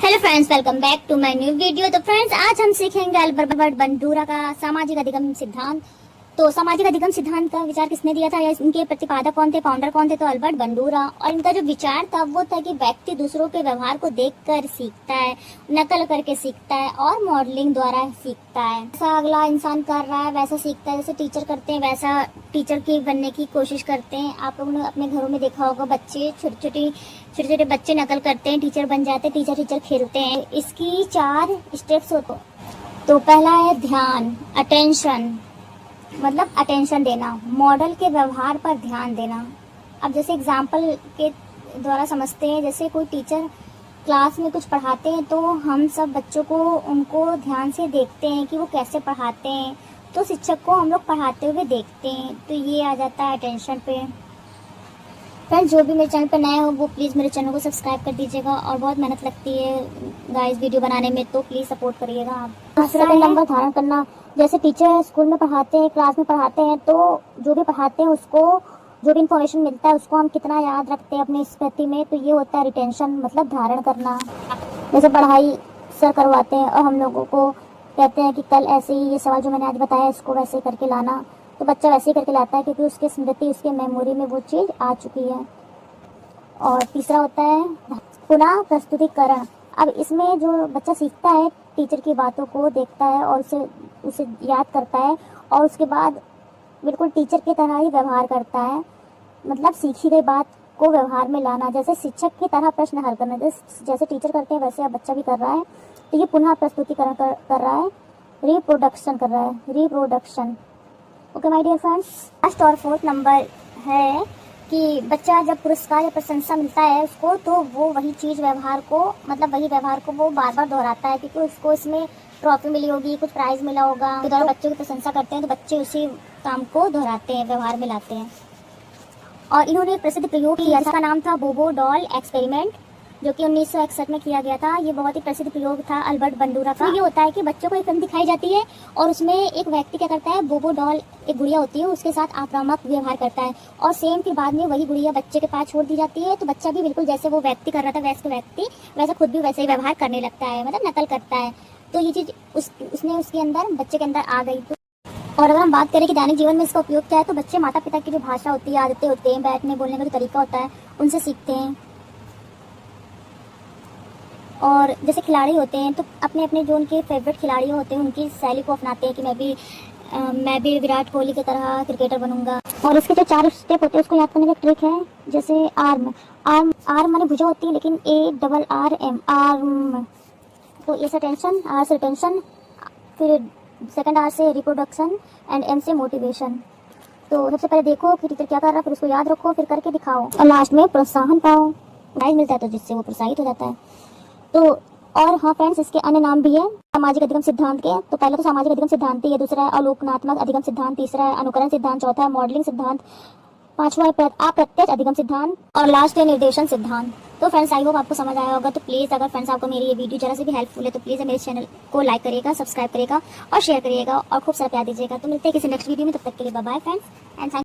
Hello friends, welcome back to my new video. तो friends, आज हम सीखेंगे अल्बर्ट बंडूरा का सामाजिक अधिगम सिद्धांत। तो सामाजिक अधिगम सिद्धांत का विचार किसने दिया था या इनके प्रतिपादक कौन थे, फाउंडर कौन थे? तो अल्बर्ट बंडूरा। और इनका जो विचार था वो था कि व्यक्ति दूसरों के व्यवहार को देखकर सीखता है, नकल करके सीखता है और मॉडलिंग द्वारा सीखता है। जैसा अगला इंसान कर रहा है वैसा सीखता है। जैसे टीचर करते हैं वैसा टीचर की बनने की कोशिश करते हैं। आप लोगों ने अपने घरों में देखा होगा, बच्चे छोटे छोटे बच्चे नकल करते हैं, टीचर बन जाते हैं, टीचर खेलते हैं। इसकी 4 स्टेप्स होते हैं। तो पहला है ध्यान, अटेंशन, मतलब अटेंशन देना, मॉडल के व्यवहार पर ध्यान देना। अब जैसे एग्जाम्पल के द्वारा समझते हैं, जैसे कोई टीचर क्लास में कुछ पढ़ाते हैं तो हम सब बच्चों को उनको ध्यान से देखते हैं कि वो कैसे पढ़ाते हैं। तो शिक्षक को हम लोग पढ़ाते हुए देखते हैं। तो ये आ जाता है अटेंशन पे। फ्रेंड्स, जो भी मेरे चैनल पर नए हो वो प्लीज़ मेरे चैनल को सब्सक्राइब कर दीजिएगा। और बहुत मेहनत लगती है गाइस वीडियो बनाने में, तो प्लीज़ सपोर्ट करिएगा आप। दूसरा नंबर धारण करना। जैसे टीचर स्कूल में पढ़ाते हैं, क्लास में पढ़ाते हैं, तो जो भी पढ़ाते हैं उसको जो भी इंफॉर्मेशन मिलता है उसको हम कितना याद रखते हैं अपनी स्मृति में, तो ये होता है रिटेंशन, मतलब धारण करना। जैसे पढ़ाई सर करवाते हैं और हम लोगों को कहते हैं कि कल ऐसे ही ये सवाल जो मैंने आज बताया इसको वैसे करके लाना, तो बच्चा वैसे ही करके लाता है क्योंकि उसके स्मृति, उसके मेमोरी में वो चीज़ आ चुकी है। और तीसरा होता है पुनः प्रस्तुतिकरण। अब इसमें जो बच्चा सीखता है टीचर की बातों को देखता है और उसे याद करता है और उसके बाद बिल्कुल टीचर की तरह ही व्यवहार करता है, मतलब सीखी गई बात को व्यवहार में लाना। जैसे शिक्षक की तरह प्रश्न हल करना, जैसे टीचर करते हैं वैसे अब बच्चा भी कर रहा है। तो ये पुनः प्रस्तुतिकरण कर रहा है, रिप्रोडक्शन कर रहा है, reproduction. Okay my dear friends, last और 4th नंबर है कि बच्चा जब पुरस्कार या प्रशंसा मिलता है उसको, तो वो वही चीज़ व्यवहार को, मतलब वही व्यवहार को वो बार बार दोहराता है क्योंकि उसको इसमें ट्रॉफी मिली होगी, कुछ प्राइज मिला होगा। तो द्वारा बच्चों की प्रशंसा करते हैं तो बच्चे उसी काम को दोहराते हैं, व्यवहार में लाते हैं। और इन्होंने एक प्रसिद्ध प्रयोग किया जिसका नाम था बोबो डॉल एक्सपेरिमेंट, जो कि 1961 में किया गया था। ये बहुत ही प्रसिद्ध प्रयोग था अल्बर्ट बंडूरा का। ये होता है कि बच्चों को एक फिल्म दिखाई जाती है और उसमें एक व्यक्ति क्या करता है, बोबो डॉल एक गुड़िया होती है, उसके साथ आक्रामक व्यवहार करता है और सेम फिर बाद में वही गुड़िया बच्चे के पास छोड़ दी जाती है। तो बच्चा भी बिल्कुल जैसे वो व्यक्ति कर रहा था वैसा खुद भी वैसे ही व्यवहार करने लगता है, मतलब नकल करता है। तो ये चीज़ उसने उसके अंदर, बच्चे के अंदर आ गई। और अगर हम बात करें कि दैनिक जीवन में इसका उपयोग क्या है, तो बच्चे माता पिता की जो भाषा होती है, आदतें होती हैं, बैठने बोलने का जो तरीका होता है, उनसे सीखते हैं। और जैसे खिलाड़ी होते हैं तो अपने अपने जो उनके फेवरेट खिलाड़ी होते हैं उनकी शैली को अपनाते हैं कि मैं भी विराट कोहली की तरह क्रिकेटर बनूंगा। और इसके जो 4 स्टेप होते हैं उसको याद करने का ट्रिक है। जैसे आर्म माने भुजा होती है, लेकिन ARRM आर्म। तो ए से टेंशन, आर से टेंशन, फिर सेकंड आर से रिप्रोडक्शन एंड M से मोटिवेशन। तो सबसे पहले देखो कि टीचर क्या कर रहा है, फिर उसको याद रखो, फिर करके दिखाओ और लास्ट में प्रोत्साहन पाओ, प्राइज मिलता है तो जिससे वो प्रोत्साहित हो जाता है। तो और हाँ फ्रेंड्स, इसके अन्य नाम भी है सामाजिक अधिगम सिद्धांत के। तो पहला तो सामाजिक अधिगम सिद्धांत है, दूसरा है अवलोकनात्मक अधिगम सिद्धांत, तीसरा है अनुकरण सिद्धांत, चौथा है मॉडलिंग सिद्धांत, पांचवा है अप्रत्यक्ष अधिगम सिद्धांत और लास्ट है निर्देशन सिद्धांत। तो फ्रेंड्स, आई होप आपको समझ आया होगा। तो प्लीज़ अगर फ्रेंड्स आपको मेरी ये वीडियो जरा से भी हेल्पफुल है तो प्लीज़ मेरे चैनल को लाइक करिएगा, सब्सक्राइब करिएगा और शेयर करिएगा और खूब सारा प्यार दीजिएगा। तो मिलते हैं किसी नेक्स्ट वीडियो में, तब तक के लिए bye bye friends and thank